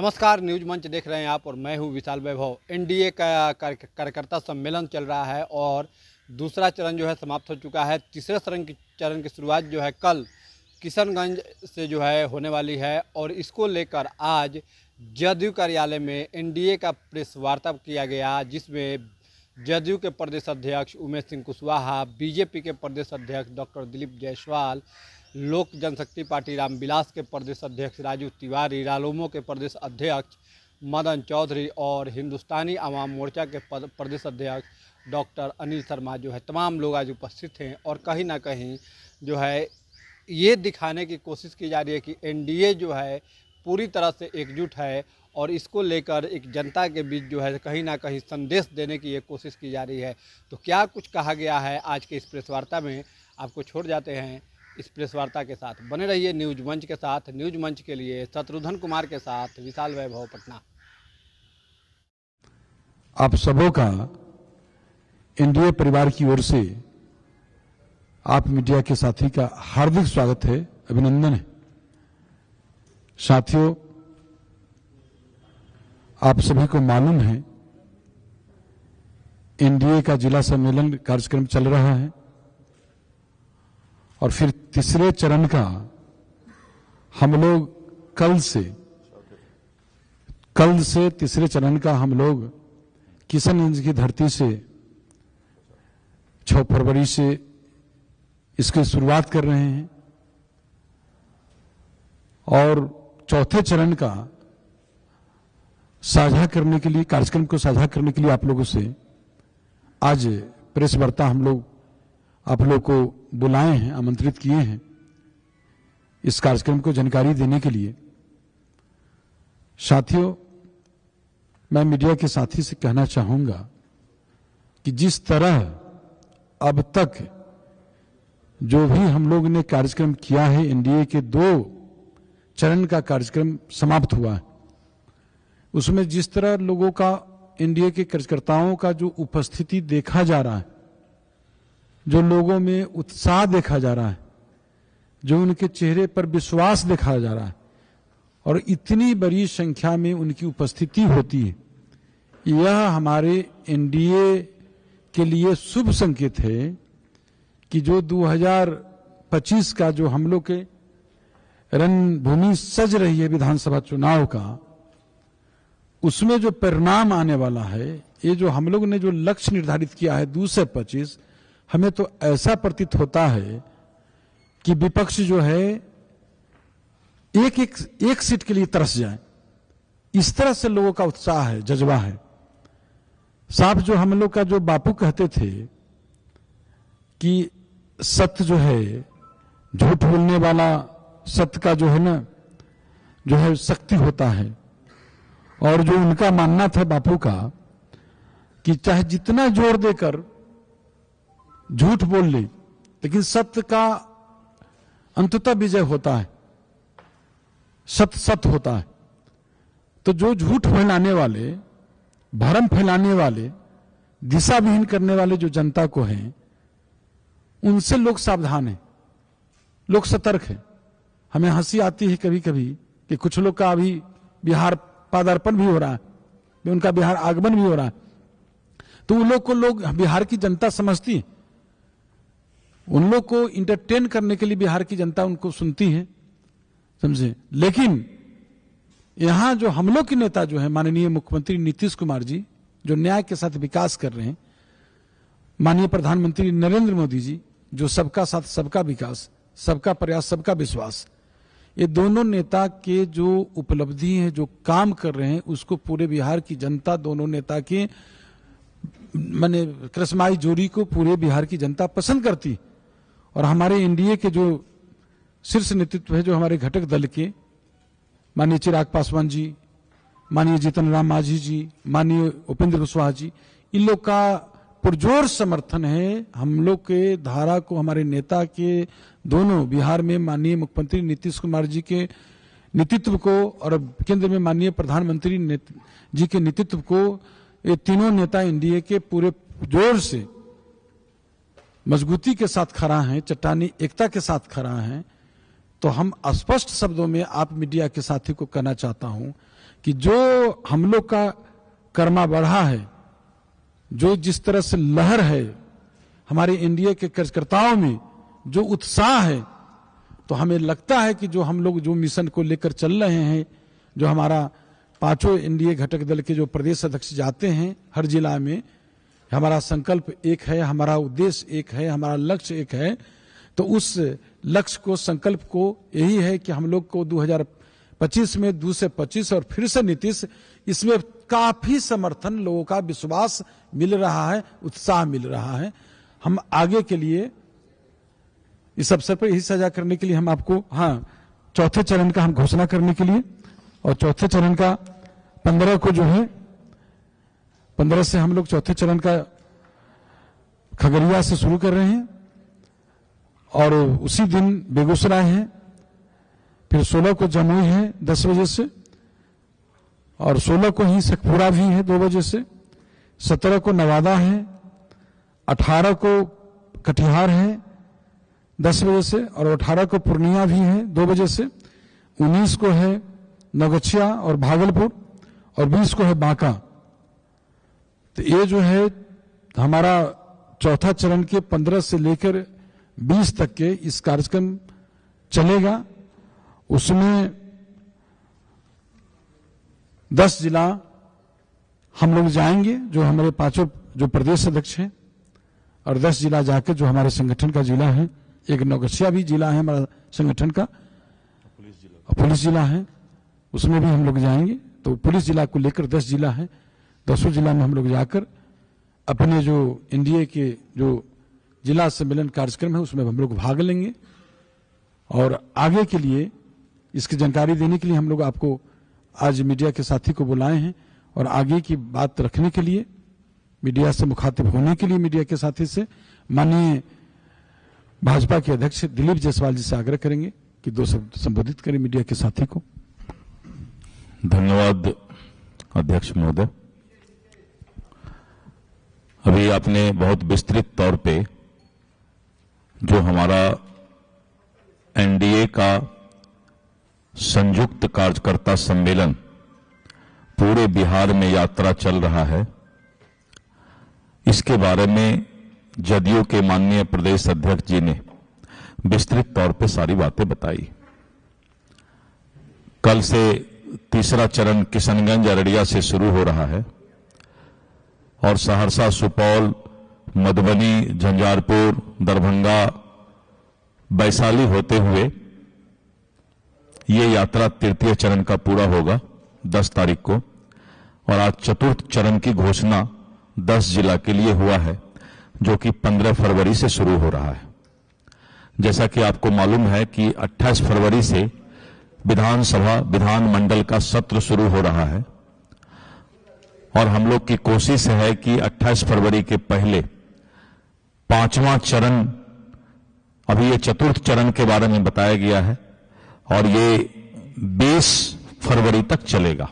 नमस्कार, न्यूज मंच देख रहे हैं आप और मैं हूं विशाल वैभव। एनडीए का कार्यकर्ता सम्मेलन चल रहा है और दूसरा चरण जो है समाप्त हो चुका है। तीसरे चरण की शुरुआत जो है कल किशनगंज से जो है होने वाली है और इसको लेकर आज जदयू कार्यालय में एनडीए का प्रेस वार्ता किया गया, जिसमें जदयू के प्रदेश अध्यक्ष उमेश सिंह कुशवाहा, बीजेपी के प्रदेश अध्यक्ष डॉक्टर दिलीप जायसवाल, लोक जनशक्ति पार्टी रामविलास के प्रदेश अध्यक्ष राजू तिवारी, रालोमो के प्रदेश अध्यक्ष मदन चौधरी और हिंदुस्तानी आवाम मोर्चा के प्रदेश अध्यक्ष डॉक्टर अनिल शर्मा जो है तमाम लोग आज उपस्थित हैं। और कहीं ना कहीं जो है ये दिखाने की कोशिश की जा रही है कि एनडीए जो है पूरी तरह से एकजुट है और इसको लेकर एक जनता के बीच जो है कहीं ना कहीं संदेश देने की ये कोशिश की जा रही है। तो क्या कुछ कहा गया है आज के इस प्रेस वार्ता में, आपको छोड़ जाते हैं इस प्रेस वार्ता के साथ। बने रहिए न्यूज मंच के साथ। न्यूज मंच के लिए शत्रुघ्न कुमार के साथ विशाल वैभव, पटना। आप सबों का एनडीए परिवार की ओर से आप मीडिया के साथी का हार्दिक स्वागत है, अभिनंदन है। साथियों, आप सभी को मालूम है एनडीए का जिला सम्मेलन कार्यक्रम चल रहा है और फिर तीसरे चरण का हम लोग कल से तीसरे चरण का हम लोग किशनगंज की धरती से 6 फरवरी से इसकी शुरुआत कर रहे हैं और चौथे चरण का साझा करने के लिए, कार्यक्रम को साझा करने के लिए आप लोगों से आज प्रेस वार्ता हम लोग आप लोग को बुलाए हैं, आमंत्रित किए हैं इस कार्यक्रम को जानकारी देने के लिए। साथियों, मैं मीडिया के साथी से कहना चाहूंगा कि जिस तरह अब तक जो भी हम लोग ने कार्यक्रम किया है, एनडीए के 2 चरण का कार्यक्रम समाप्त हुआ है, उसमें जिस तरह लोगों का, एनडीए के कार्यकर्ताओं का जो उपस्थिति देखा जा रहा है, जो लोगों में उत्साह देखा जा रहा है, जो उनके चेहरे पर विश्वास देखा जा रहा है और इतनी बड़ी संख्या में उनकी उपस्थिति होती है, यह हमारे एनडीए के लिए शुभ संकेत है कि जो 2025 का जो हम लोग के रणभूमि सज रही है विधानसभा चुनाव का, उसमें जो परिणाम आने वाला है, ये जो हम लोग ने जो लक्ष्य निर्धारित किया है 2 से 25, हमें तो ऐसा प्रतीत होता है कि विपक्ष जो है एक सीट के लिए तरस जाए, इस तरह से लोगों का उत्साह है, जज्बा है। साफ जो हम लोग का जो बापू कहते थे कि सत्य जो है, झूठ बोलने वाला सत्य का जो है ना, जो है शक्ति होता है। और जो उनका मानना था बापू का कि चाहे जितना जोर देकर झूठ बोल ले, लेकिन सत्य का अंततः विजय होता है, सत्य होता है। तो जो झूठ फैलाने वाले, भ्रम फैलाने वाले, दिशा विहीन करने वाले जो जनता को हैं, उनसे लोग सावधान हैं, लोग सतर्क हैं। हमें हंसी आती है कभी कभी कि कुछ लोग का अभी बिहार पदार्पण भी हो रहा है, उनका बिहार आगमन भी हो रहा है, तो उन लोग को लोग बिहार की जनता समझती है, उन लोग को इंटरटेन करने के लिए बिहार की जनता उनको सुनती है, समझे। लेकिन यहां जो हम लोग के नेता जो है माननीय मुख्यमंत्री नीतीश कुमार जी, जो न्याय के साथ विकास कर रहे हैं, माननीय प्रधानमंत्री नरेंद्र मोदी जी, जो सबका साथ सबका विकास, सबका प्रयास सबका विश्वास, ये दोनों नेता के जो उपलब्धि है, जो काम कर रहे हैं, उसको पूरे बिहार की जनता, दोनों नेता के माने कृष्माई जोड़ी को पूरे बिहार की जनता पसंद करती। और हमारे एनडीए के जो शीर्ष नेतृत्व है, जो हमारे घटक दल के माननीय चिराग पासवान जी, माननीय जीतन राम मांझी जी, माननीय उपेंद्र कुशवाहा जी, इन लोग का पुरजोर समर्थन है हम लोग के धारा को, हमारे नेता के दोनों बिहार में माननीय मुख्यमंत्री नीतीश कुमार जी के नेतृत्व को और केंद्र में माननीय प्रधानमंत्री जी के नेतृत्व को, ये तीनों नेता एनडीए के पूरे जोर से मजबूती के साथ खड़ा है, चट्टानी एकता के साथ खड़ा है। तो हम स्पष्ट शब्दों में आप मीडिया के साथी को कहना चाहता हूं कि जो हम लोग का कर्मा बढ़ा है, जो जिस तरह से लहर है हमारे एनडीए के कार्यकर्ताओं में, जो उत्साह है, तो हमें लगता है कि जो हम लोग जो मिशन को लेकर चल रहे हैं, जो हमारा पांचों एनडीए घटक दल के जो प्रदेश अध्यक्ष जाते हैं हर जिला में, हमारा संकल्प एक है, हमारा उद्देश्य एक है, हमारा लक्ष्य एक है। तो उस लक्ष्य को, संकल्प को यही है कि हम लोग को 2025 में 2 से 25 और फिर से नीतीश, इसमें काफी समर्थन, लोगों का विश्वास मिल रहा है, उत्साह मिल रहा है। हम आगे के लिए इस अवसर पर यही सजा करने के लिए हम आपको, हाँ, चौथे चरण का हम घोषणा करने के लिए, और चौथे चरण का 15 को जो है 15 से हम लोग चौथे चरण का खगड़िया से शुरू कर रहे हैं, और उसी दिन बेगूसराय है, फिर 16 को जमुई है 10 बजे से, और 16 को ही शेखपुरा भी है 2 बजे से, 17 को नवादा है, 18 को कटिहार है 10 बजे से, और 18 को पूर्णिया भी है 2 बजे से, 19 को है नौगछिया और भागलपुर, और 20 को है बांका। तो ये जो है हमारा चौथा चरण के 15 से लेकर 20 तक के इस कार्यक्रम चलेगा। उसमें 10 जिला हम लोग जाएंगे, जो हमारे पांचों जो प्रदेश अध्यक्ष हैं, और 10 जिला जाकर जो हमारे संगठन का जिला है, एक नौगछिया भी जिला है हमारा संगठन का, पुलिस जिला है, उसमें भी हम लोग जाएंगे। तो पुलिस जिला को लेकर 10 जिला है, 10 जिला में हम लोग जाकर अपने जो एनडीए के जो जिला सम्मेलन कार्यक्रम है उसमें हम लोग भाग लेंगे। और आगे के लिए इसकी जानकारी देने के लिए हम लोग आपको आज मीडिया के साथी को बुलाए हैं, और आगे की बात रखने के लिए, मीडिया से मुखातिब होने के लिए मीडिया के साथी से माननीय भाजपा के अध्यक्ष दिलीप जायसवाल जी से आग्रह करेंगे कि 2 शब्द संबोधित करें मीडिया के साथी को। धन्यवाद अध्यक्ष महोदय। अभी आपने बहुत विस्तृत तौर पे जो हमारा एनडीए का संयुक्त कार्यकर्ता सम्मेलन पूरे बिहार में यात्रा चल रहा है, इसके बारे में जदयू के माननीय प्रदेश अध्यक्ष जी ने विस्तृत तौर पे सारी बातें बताई। कल से तीसरा चरण किशनगंज अररिया से शुरू हो रहा है, और सहरसा, सुपौल, मधुबनी, झंझारपुर, दरभंगा, वैशाली होते हुए ये यात्रा तृतीय चरण का पूरा होगा 10 तारीख को। और आज चतुर्थ चरण की घोषणा 10 जिला के लिए हुआ है, जो कि 15 फरवरी से शुरू हो रहा है। जैसा कि आपको मालूम है कि 28 फरवरी से विधानसभा विधानमंडल का सत्र शुरू हो रहा है, और हम लोग की कोशिश है कि 28 फरवरी के पहले 5वां चरण, अभी ये चतुर्थ चरण के बारे में बताया गया है, और ये 20 फरवरी तक चलेगा,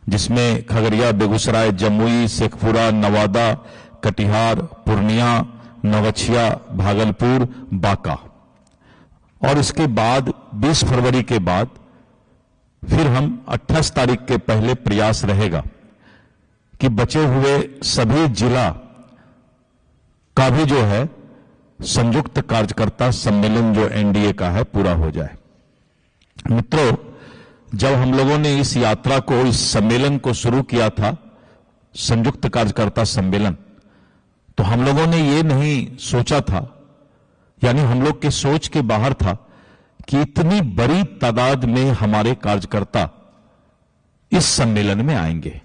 जिसमें खगड़िया, बेगूसराय, जमुई, शेखपुरा, नवादा, कटिहार, पूर्णिया, नौगछिया, भागलपुर, बांका। और इसके बाद 20 फरवरी के बाद फिर हम 28 तारीख के पहले प्रयास रहेगा कि बचे हुए सभी जिला का भी जो है संयुक्त कार्यकर्ता सम्मेलन जो एनडीए का है पूरा हो जाए। मित्रों, जब हम लोगों ने इस यात्रा को, इस सम्मेलन को शुरू किया था, संयुक्त कार्यकर्ता सम्मेलन, तो हम लोगों ने ये नहीं सोचा था, यानी हम लोग के सोच के बाहर था कि इतनी बड़ी तादाद में हमारे कार्यकर्ता इस सम्मेलन में आएंगे।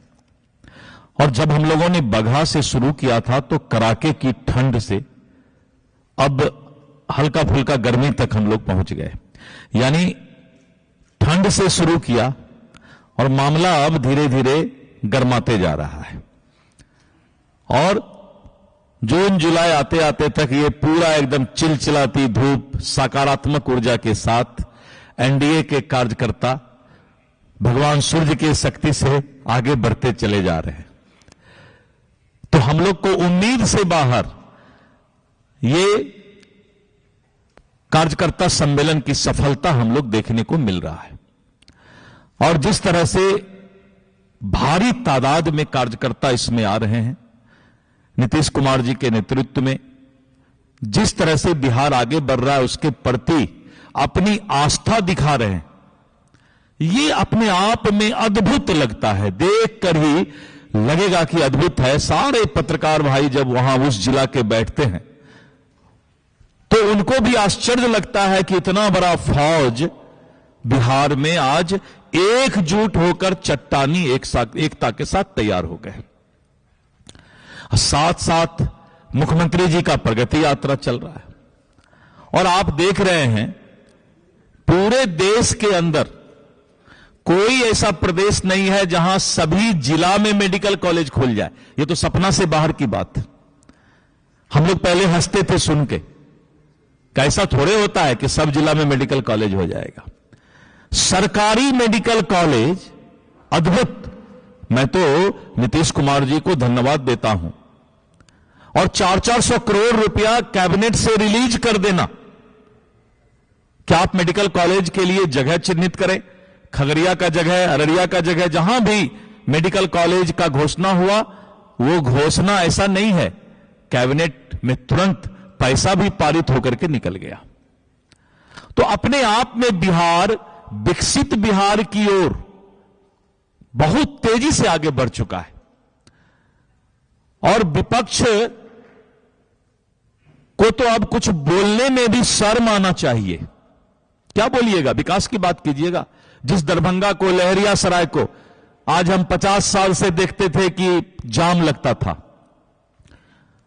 और जब हम लोगों ने बगहा से शुरू किया था तो कड़ाके की ठंड से अब हल्का फुल्का गर्मी तक हम लोग पहुंच गए, यानी ठंड से शुरू किया और मामला अब धीरे धीरे गर्माते जा रहा है। और जून जुलाई आते आते तक ये पूरा एकदम चिलचिलाती धूप, सकारात्मक ऊर्जा के साथ एनडीए के कार्यकर्ता भगवान सूर्य की शक्ति से आगे बढ़ते चले जा रहे हैं। तो हम लोग को उम्मीद से बाहर ये कार्यकर्ता सम्मेलन की सफलता हम लोग देखने को मिल रहा है। और जिस तरह से भारी तादाद में कार्यकर्ता इसमें आ रहे हैं। नीतीश कुमार जी के नेतृत्व में जिस तरह से बिहार आगे बढ़ रहा है उसके प्रति अपनी आस्था दिखा रहे हैं, ये अपने आप में अद्भुत लगता है। देखकर ही लगेगा कि अद्भुत है। सारे पत्रकार भाई जब वहां उस जिला के बैठते हैं तो उनको भी आश्चर्य लगता है कि इतना बड़ा फौज बिहार में आज एकजुट होकर चट्टानी एकता के साथ तैयार हो गए। साथ साथ मुख्यमंत्री जी का प्रगति यात्रा चल रहा है और आप देख रहे हैं पूरे देश के अंदर कोई ऐसा प्रदेश नहीं है जहां सभी जिला में मेडिकल कॉलेज खुल जाए। यह तो सपना से बाहर की बात है। हम लोग पहले हंसते थे सुन के, कैसा थोड़े होता है कि सब जिला में मेडिकल कॉलेज हो जाएगा। सरकारी मेडिकल कॉलेज अद्भुत। मैं तो नीतीश कुमार जी को धन्यवाद देता हूं। और 400 करोड़ रुपया कैबिनेट से रिलीज कर देना कि आप मेडिकल कॉलेज के लिए जगह चिन्हित करें। खगड़िया का जगह, अररिया का जगह, जहां भी मेडिकल कॉलेज का घोषणा हुआ, वो घोषणा ऐसा नहीं है, कैबिनेट में तुरंत पैसा भी पारित होकर के निकल गया। तो अपने आप में बिहार विकसित बिहार की ओर बहुत तेजी से आगे बढ़ चुका है। और विपक्ष को तो अब कुछ बोलने में भी शर्म आना चाहिए। क्या बोलिएगा? विकास की बात कीजिएगा। जिस दरभंगा को, लहरियासराय को आज हम 50 साल से देखते थे कि जाम लगता था,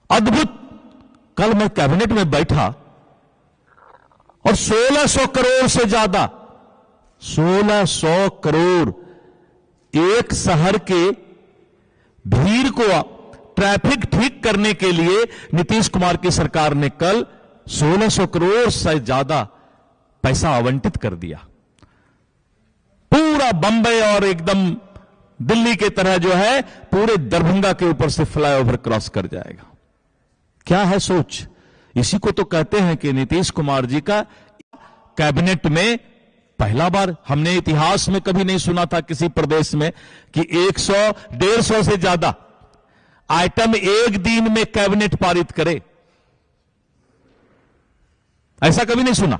अद्भुत। कल मैं कैबिनेट में बैठा और 1600 करोड़ से ज्यादा, 1600 करोड़ एक शहर के भीड़ को ट्रैफिक ठीक करने के लिए नीतीश कुमार की सरकार ने कल 1600 करोड़ से ज्यादा पैसा आवंटित कर दिया। पूरा बंबई और एकदम दिल्ली की तरह जो है पूरे दरभंगा के ऊपर से फ्लाईओवर क्रॉस कर जाएगा। क्या है सोच? इसी को तो कहते हैं कि नीतीश कुमार जी का कैबिनेट में पहला बार, हमने इतिहास में कभी नहीं सुना था किसी प्रदेश में कि 100-150 से ज्यादा आइटम एक दिन में कैबिनेट पारित करे। ऐसा कभी नहीं सुना।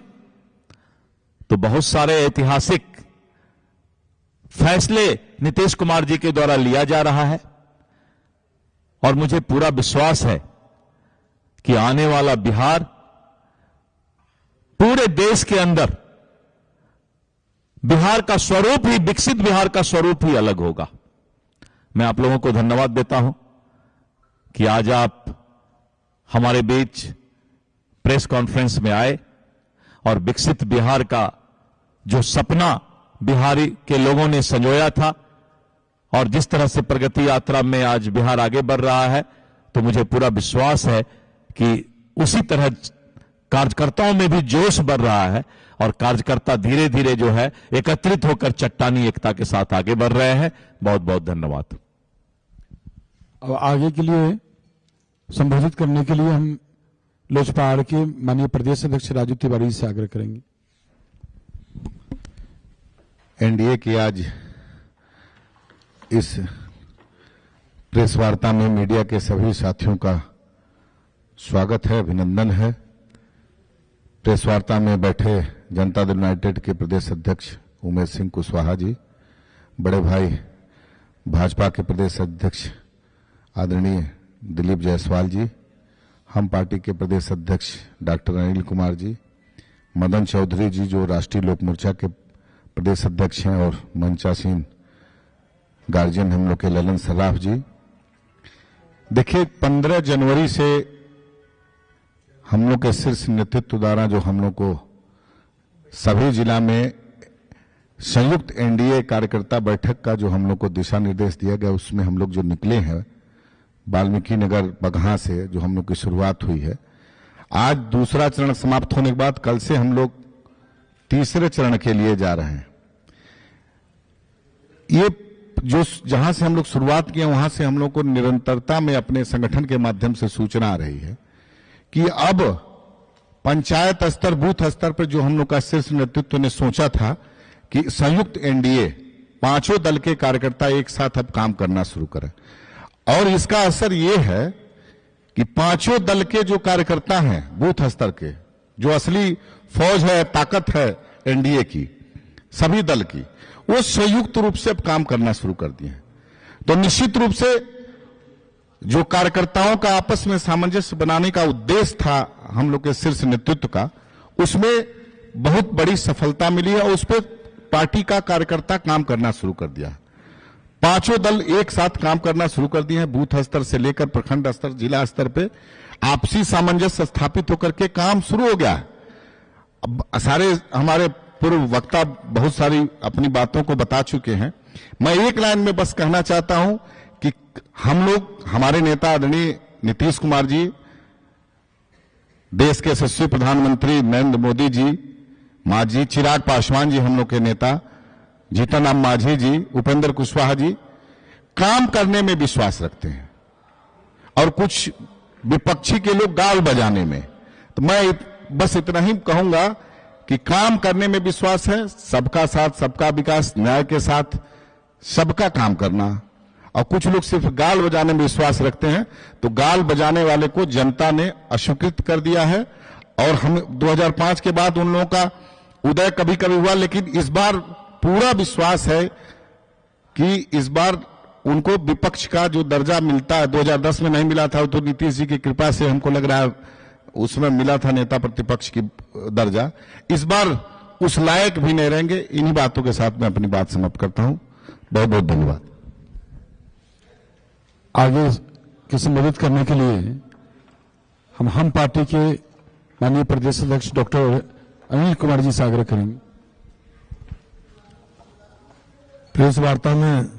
तो बहुत सारे ऐतिहासिक फैसले नीतीश कुमार जी के द्वारा लिया जा रहा है और मुझे पूरा विश्वास है कि आने वाला बिहार पूरे देश के अंदर बिहार का स्वरूप ही, विकसित बिहार का स्वरूप ही अलग होगा। मैं आप लोगों को धन्यवाद देता हूं कि आज आप हमारे बीच प्रेस कॉन्फ्रेंस में आए और विकसित बिहार का जो सपना बिहारी के लोगों ने संजोया था और जिस तरह से प्रगति यात्रा में आज बिहार आगे बढ़ रहा है, तो मुझे पूरा विश्वास है कि उसी तरह कार्यकर्ताओं में भी जोश बढ़ रहा है और कार्यकर्ता धीरे धीरे जो है एकत्रित होकर चट्टानी एकता के साथ आगे बढ़ रहे हैं। बहुत बहुत धन्यवाद। और आगे के लिए संबोधित करने के लिए हम लोजपा के माननीय प्रदेश अध्यक्ष राजू तिवारी से आग्रह करेंगे। एनडीए की आज इस प्रेस वार्ता में मीडिया के सभी साथियों का स्वागत है, अभिनंदन है। प्रेस वार्ता में बैठे जनता दल यूनाइटेड के प्रदेश अध्यक्ष उमेश सिंह कुशवाहा जी, बड़े भाई भाजपा के प्रदेश अध्यक्ष आदरणीय दिलीप जायसवाल जी, हम पार्टी के प्रदेश अध्यक्ष डॉक्टर अनिल कुमार जी, मदन चौधरी जी जो राष्ट्रीय लोक मोर्चा के प्रदेश अध्यक्ष हैं और मंचासीन गार्जियन हम लोग के ललन सराफ जी। देखिए 15 जनवरी से हम लोग के शीर्ष नेतृत्व द्वारा जो हम लोग को सभी जिला में संयुक्त एनडीए कार्यकर्ता बैठक का जो हम लोग को दिशा निर्देश दिया गया, उसमें हम लोग जो निकले हैं वाल्मीकि नगर बगहा से जो हम लोग की शुरुआत हुई है, आज दूसरा चरण समाप्त होने के बाद कल से हम लोग तीसरे चरण के लिए जा रहे हैं। ये जो जहां से हम लोग शुरुआत किए वहां से हम लोग को निरंतरता में अपने संगठन के माध्यम से सूचना आ रही है कि अब पंचायत स्तर, बूथ स्तर पर जो हम लोग का शीर्ष नेतृत्व ने सोचा था कि संयुक्त एनडीए पांचों दल के कार्यकर्ता एक साथ अब काम करना शुरू करें। और इसका असर यह है कि पांचों दल के जो कार्यकर्ता हैं बूथ स्तर के, जो असली फौज है, ताकत है एनडीए की, सभी दल की, वो संयुक्त रूप से अब काम करना शुरू कर दिए हैं। तो निश्चित रूप से जो कार्यकर्ताओं का आपस में सामंजस्य बनाने का उद्देश्य था हम लोग के शीर्ष नेतृत्व का, उसमें बहुत बड़ी सफलता मिली है और उस पर पार्टी का कार्यकर्ता काम करना शुरू कर दिया है। पांचों दल एक साथ काम करना शुरू कर दिए हैं, बूथ स्तर से लेकर प्रखंड स्तर, जिला स्तर पे आपसी सामंजस्य स्थापित होकर के काम शुरू हो गया है। अब सारे हमारे पूर्व वक्ता बहुत सारी अपनी बातों को बता चुके हैं। मैं एक लाइन में बस कहना चाहता हूं कि हम लोग, हमारे नेता आदरणीय नीतीश कुमार जी, देश के यशस्वी प्रधानमंत्री नरेंद्र मोदी जी, मांझी चिराग पासवान जी, हम लोग के नेता जीतन राम मांझी जी, उपेंद्र कुशवाहा जी, काम करने में विश्वास रखते हैं और कुछ विपक्षी के लोग गाल बजाने में। तो मैं बस इतना ही कहूंगा कि काम करने में विश्वास है, सबका साथ सबका विकास, न्याय के साथ सबका काम करना। और कुछ लोग सिर्फ गाल बजाने में विश्वास रखते हैं, तो गाल बजाने वाले को जनता ने अस्वीकृत कर दिया है। और हम 2005 के बाद उन लोगों का उदय कभी कभी हुआ, लेकिन इस बार पूरा विश्वास है कि इस बार उनको विपक्ष का जो दर्जा मिलता है, 2010 में नहीं मिला था, तो नीतीश जी की कृपा से हमको लग रहा है उसमें मिला था नेता प्रतिपक्ष की दर्जा, इस बार उस लायक भी नहीं रहेंगे। इन्हीं बातों के साथ मैं अपनी बात समाप्त करता हूं। बहुत बहुत धन्यवाद। आगे की संबोधित करने के लिए हम पार्टी के माननीय प्रदेश अध्यक्ष डॉक्टर अनिल कुमार जी से आग्रह करेंगे। प्रेस वार्ता में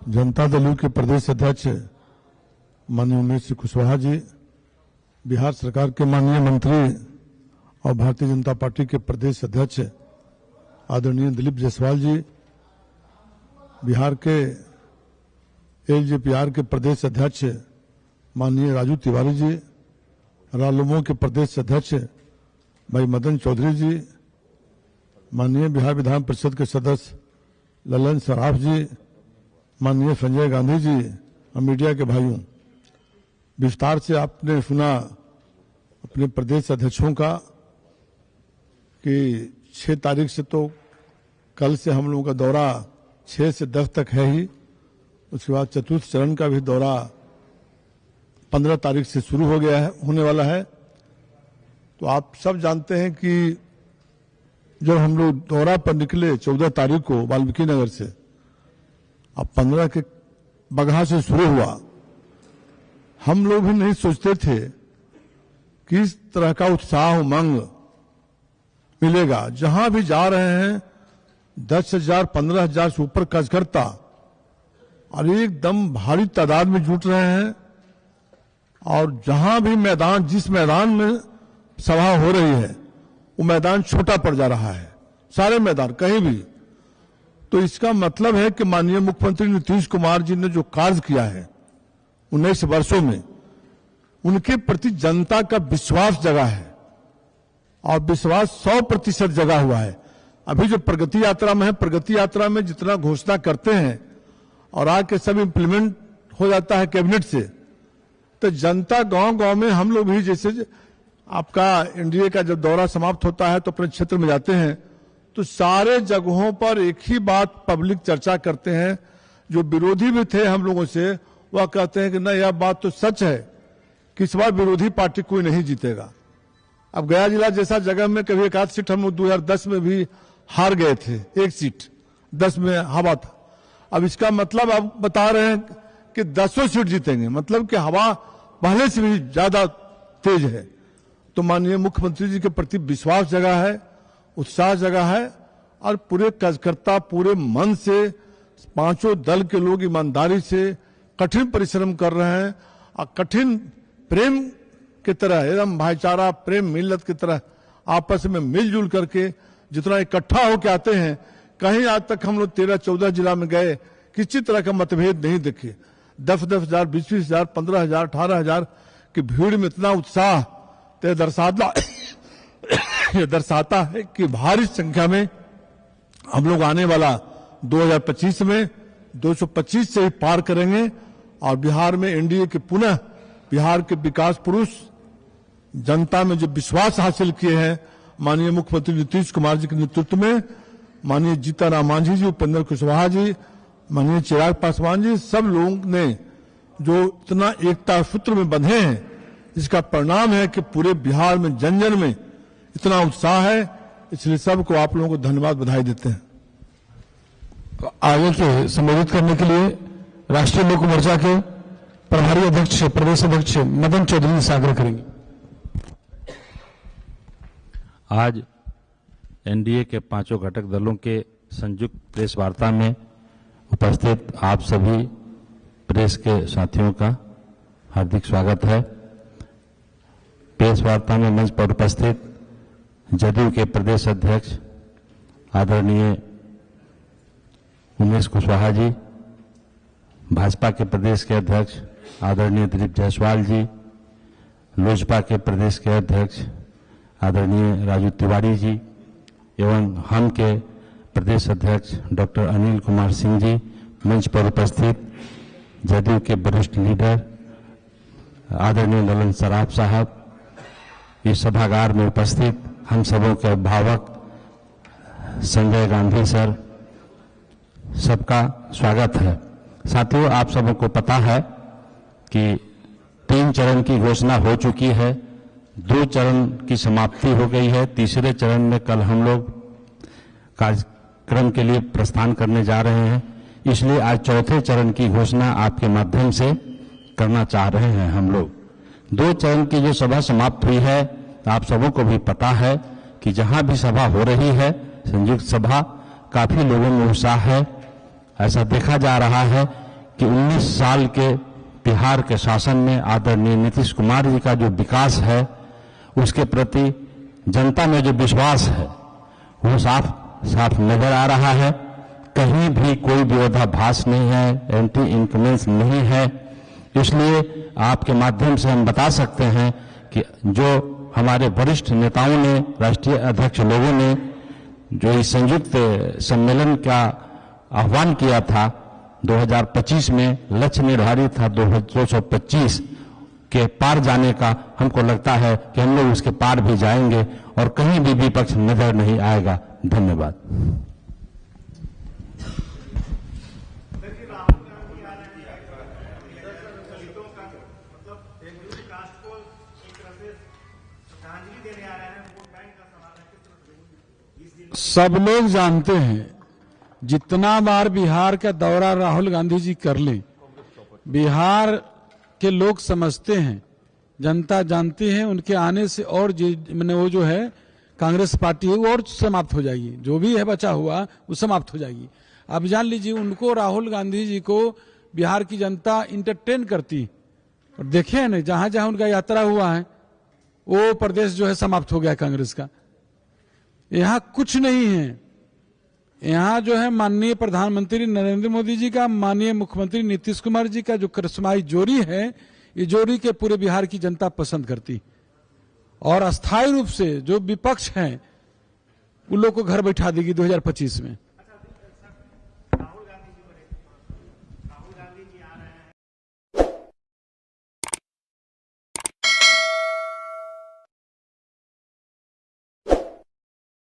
जनता दल यू के प्रदेश अध्यक्ष माननीय उमेश कुशवाहा जी, बिहार सरकार के माननीय मंत्री और भारतीय जनता पार्टी के प्रदेश अध्यक्ष आदरणीय दिलीप जायसवाल जी, बिहार के एलजेपीआर के प्रदेश अध्यक्ष माननीय राजू तिवारी जी, रालोमो के प्रदेश अध्यक्ष भाई मदन चौधरी जी, माननीय बिहार विधान परिषद के सदस्य ललन सराफ जी, माननीय संजय गांधी जी और मीडिया के भाइयों, विस्तार से आपने सुना अपने प्रदेश अध्यक्षों का कि 6 तारीख से, तो कल से हम लोगों का दौरा 6 से 10 तक है ही, उसके बाद चतुर्थ चरण का भी दौरा 15 तारीख से शुरू हो गया है, होने वाला है। तो आप सब जानते हैं कि जब हम लोग दौरा पर निकले 14 तारीख को वाल्मीकि नगर से, अब 15 के बगहा से शुरू हुआ, हम लोग भी नहीं सोचते थे कि इस तरह का उत्साह उमंग मिलेगा। जहां भी जा रहे हैं 10,000 15,000 से ऊपर कार्यकर्ता और एकदम भारी तादाद में जुट रहे हैं। और जहां भी मैदान, जिस मैदान में सभा हो रही है, वो मैदान छोटा पड़ जा रहा है, सारे मैदान कहीं भी। तो इसका मतलब है कि माननीय मुख्यमंत्री नीतीश कुमार जी ने जो कार्य किया है 19 वर्षों में, उनके प्रति जनता का विश्वास जगा है और विश्वास 100% जगा हुआ है। अभी जो प्रगति यात्रा में है, प्रगति यात्रा में जितना घोषणा करते हैं और आके सब इंप्लीमेंट हो जाता है कैबिनेट से, तो जनता गांव गांव में, हम लोग भी जैसे आपका एनडीए का जब दौरा समाप्त होता है तो अपने क्षेत्र में जाते हैं, तो सारे जगहों पर एक ही बात पब्लिक चर्चा करते हैं। जो विरोधी भी थे हम लोगों से, वह कहते हैं कि नहीं, यह बात तो सच है कि इस बार विरोधी पार्टी कोई नहीं जीतेगा। अब गया जिला जैसा जगह में कभी एक आध सीट हम लोग 2010 में भी हार गए थे, 1 सीट 10 में हवा था। अब इसका मतलब आप बता रहे हैं कि 10 सीट जीतेंगे, मतलब कि हवा पहले से भी ज्यादा तेज है। तो माननीय मुख्यमंत्री जी के प्रति विश्वास जगा है, उत्साह जगा है और पूरे कार्यकर्ता पूरे मन से, पांचों दल के लोग ईमानदारी से कठिन परिश्रम कर रहे हैं और कठिन प्रेम की तरह, एकदम भाईचारा प्रेम मिल्लत की तरह आपस में मिलजुल करके जितना इकट्ठा होकर आते हैं। कहीं आज तक हम लोग 13-14 जिला में गए, किसी तरह का मतभेद नहीं देखे। 10,000 20,000 15,000 18,000 की भीड़ में इतना उत्साह तो दर्शाता है कि भारी संख्या में हम लोग आने वाला 2025 में 225 से ही पार करेंगे और बिहार में एनडीए के पुनः बिहार के विकास पुरुष जनता में जो विश्वास हासिल किए हैं माननीय मुख्यमंत्री नीतीश कुमार जी के नेतृत्व में, माननीय जीतनराम मांझी जी, उपेंद्र कुशवाहा जी, माननीय चिराग पासवान जी, सब लोगों ने जो इतना एकता सूत्र में बंधे हैं, इसका परिणाम है कि पूरे बिहार में जन जन में इतना उत्साह है। इसलिए सबको आप लोगों को धन्यवाद, बधाई देते हैं। आगे के संबोधित करने के लिए राष्ट्रीय लोक मोर्चा के प्रभारी अध्यक्ष प्रदेश अध्यक्ष मदन चौधरी से आग्रह करेंगे। आज एनडीए के पांचों घटक दलों के संयुक्त प्रेस वार्ता में उपस्थित आप सभी प्रेस के साथियों का हार्दिक स्वागत है। प्रेस वार्ता में मंच पर उपस्थित जदयू के प्रदेश अध्यक्ष आदरणीय उमेश कुशवाहा जी, भाजपा के प्रदेश के अध्यक्ष आदरणीय दिलीप जायसवाल जी, लोजपा के प्रदेश के अध्यक्ष आदरणीय राजू तिवारी जी एवं हम के प्रदेश अध्यक्ष डॉक्टर अनिल कुमार सिंह जी, मंच पर उपस्थित जदयू के वरिष्ठ लीडर आदरणीय ललन सराफ साहब, इस सभागार में उपस्थित हम सबों के अभिभावक संजय गांधी सर, सबका स्वागत है। साथियों, आप सबों को पता है कि 3 चरण की घोषणा हो चुकी है, 2 चरण की समाप्ति हो गई है, तीसरे चरण में कल हम लोग कार्यक्रम के लिए प्रस्थान करने जा रहे हैं। इसलिए आज चौथे चरण की घोषणा आपके माध्यम से करना चाह रहे हैं हम लोग। 2 चरण की जो सभा समाप्त हुई है, आप सबों को भी पता है कि जहां भी सभा हो रही है, संयुक्त सभा, काफी लोगों में उत्साह है। ऐसा देखा जा रहा है कि 19 साल के बिहार के शासन में आदरणीय नीतीश कुमार जी का जो विकास है, उसके प्रति जनता में जो विश्वास है, वो साफ साफ नजर आ रहा है। कहीं भी कोई विरोधाभास नहीं है, एंटी इनकमेंस नहीं है। इसलिए आपके माध्यम से हम बता सकते हैं कि जो हमारे वरिष्ठ नेताओं ने, राष्ट्रीय अध्यक्ष लोगों ने जो इस संयुक्त सम्मेलन का आह्वान किया था 2025 में, लक्ष्य निर्धारित था 225 के पार जाने का, हमको लगता है कि हम लोग उसके पार भी जाएंगे और कहीं भी विपक्ष नजर नहीं आएगा। धन्यवाद। सब लोग जानते हैं, जितना बार बिहार का दौरा राहुल गांधी जी कर लें, बिहार के लोग समझते हैं, जनता जानती है, उनके आने से और मैंने वो जो है कांग्रेस पार्टी है वो और समाप्त हो जाएगी, जो भी है बचा हुआ वो समाप्त हो जाएगी। अब जान लीजिए, उनको राहुल गांधी जी को बिहार की जनता इंटरटेन करती, और देखे ना जहां जहां उनका यात्रा हुआ है वो प्रदेश जो है समाप्त हो गया कांग्रेस का। यहां कुछ नहीं है, यहां जो है माननीय प्रधानमंत्री नरेंद्र मोदी जी का, माननीय मुख्यमंत्री नीतीश कुमार जी का जो करिश्माई जोड़ी है, ये जोड़ी के पूरे बिहार की जनता पसंद करती, और अस्थायी रूप से जो विपक्ष हैं उन लोग को घर बैठा देगी 2025 में।